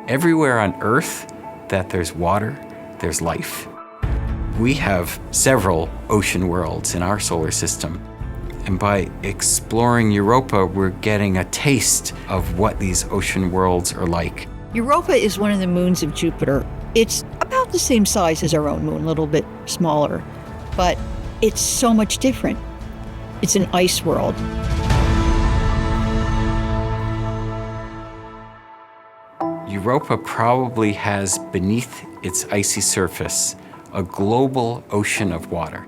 Everywhere on Earth that there's water, there's life. We have several ocean worlds in our solar system. And by exploring Europa, we're getting a taste of what these ocean worlds are like. Europa is one of the moons of Jupiter. It's about the same size as our own moon, a little bit smaller, but it's so much different. It's an ice world. Europa probably has beneath its icy surface a global ocean of water.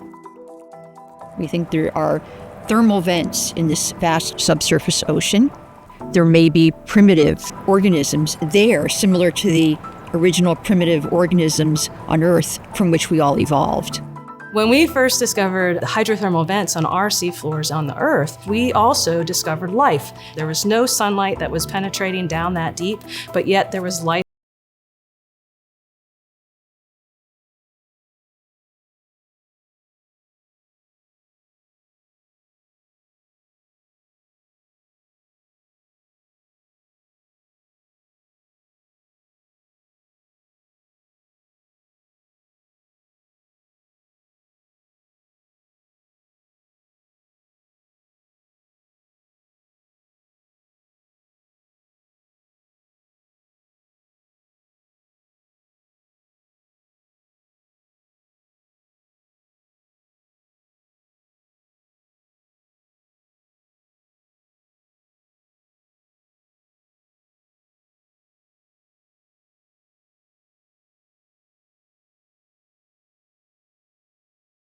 We think there are thermal vents in this vast subsurface ocean. There may be primitive organisms there, similar to the original primitive organisms on Earth from which we all evolved. When we first discovered the hydrothermal vents on our seafloors on the Earth, we also discovered life. There was no sunlight that was penetrating down that deep, but yet there was life.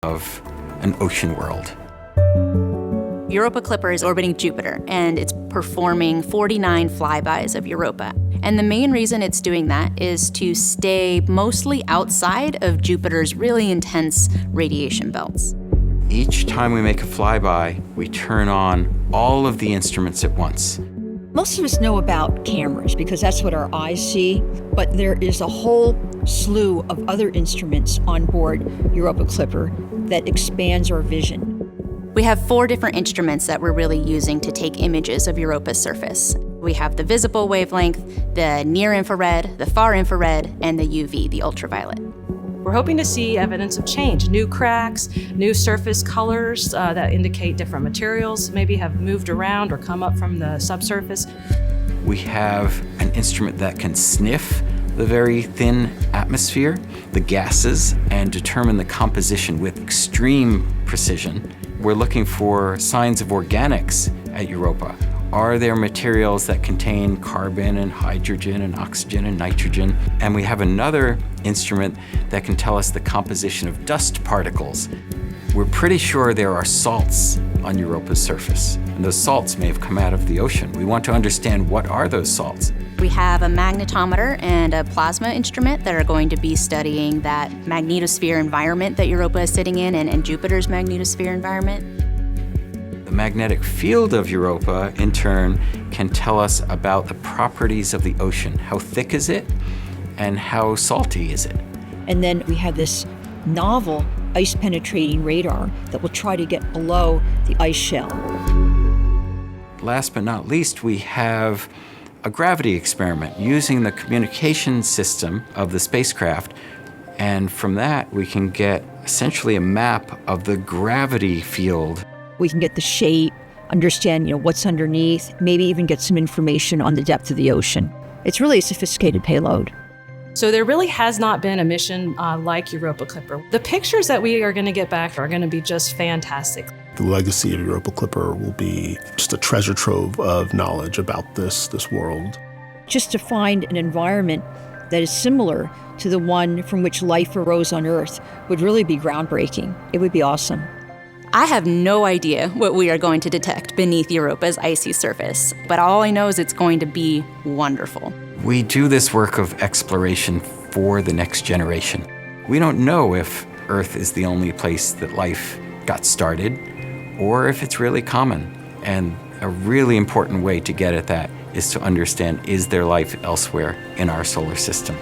Of an ocean world. Europa Clipper is orbiting Jupiter, and it's performing 49 flybys of Europa. And the main reason it's doing that is to stay mostly outside of Jupiter's really intense radiation belts. Each time we make a flyby, we turn on all of the instruments at once. Most of us know about cameras because that's what our eyes see, but there is a whole slew of other instruments on board Europa Clipper that expands our vision. We have 4 different instruments that we're really using to take images of Europa's surface. We have the visible wavelength, the near-infrared, the far-infrared, and the UV, the ultraviolet. We're hoping to see evidence of change, new cracks, new surface colors that indicate different materials, maybe have moved around or come up from the subsurface. We have an instrument that can sniff the very thin atmosphere, the gases, and determine the composition with extreme precision. We're looking for signs of organics at Europa. Are there materials that contain carbon and hydrogen and oxygen and nitrogen? And we have another instrument that can tell us the composition of dust particles. We're pretty sure there are salts on Europa's surface, and those salts may have come out of the ocean. We want to understand what are those salts. We have a magnetometer and a plasma instrument that are going to be studying that magnetosphere environment that Europa is sitting in and Jupiter's magnetosphere environment. The magnetic field of Europa, in turn, can tell us about the properties of the ocean. How thick is it, and how salty is it? And then we have this novel ice-penetrating radar that will try to get below the ice shell. Last but not least, we have a gravity experiment using the communication system of the spacecraft. And from that, we can get essentially a map of the gravity field. We can get the shape, understand what's underneath, maybe even get some information on the depth of the ocean. It's really a sophisticated payload. So there really has not been a mission like Europa Clipper. The pictures that we are going to get back are going to be just fantastic. The legacy of Europa Clipper will be just a treasure trove of knowledge about this world. Just to find an environment that is similar to the one from which life arose on Earth would really be groundbreaking. It would be awesome. I have no idea what we are going to detect beneath Europa's icy surface, but all I know is it's going to be wonderful. We do this work of exploration for the next generation. We don't know if Earth is the only place that life got started, or if it's really common. And a really important way to get at that is to understand, is there life elsewhere in our solar system?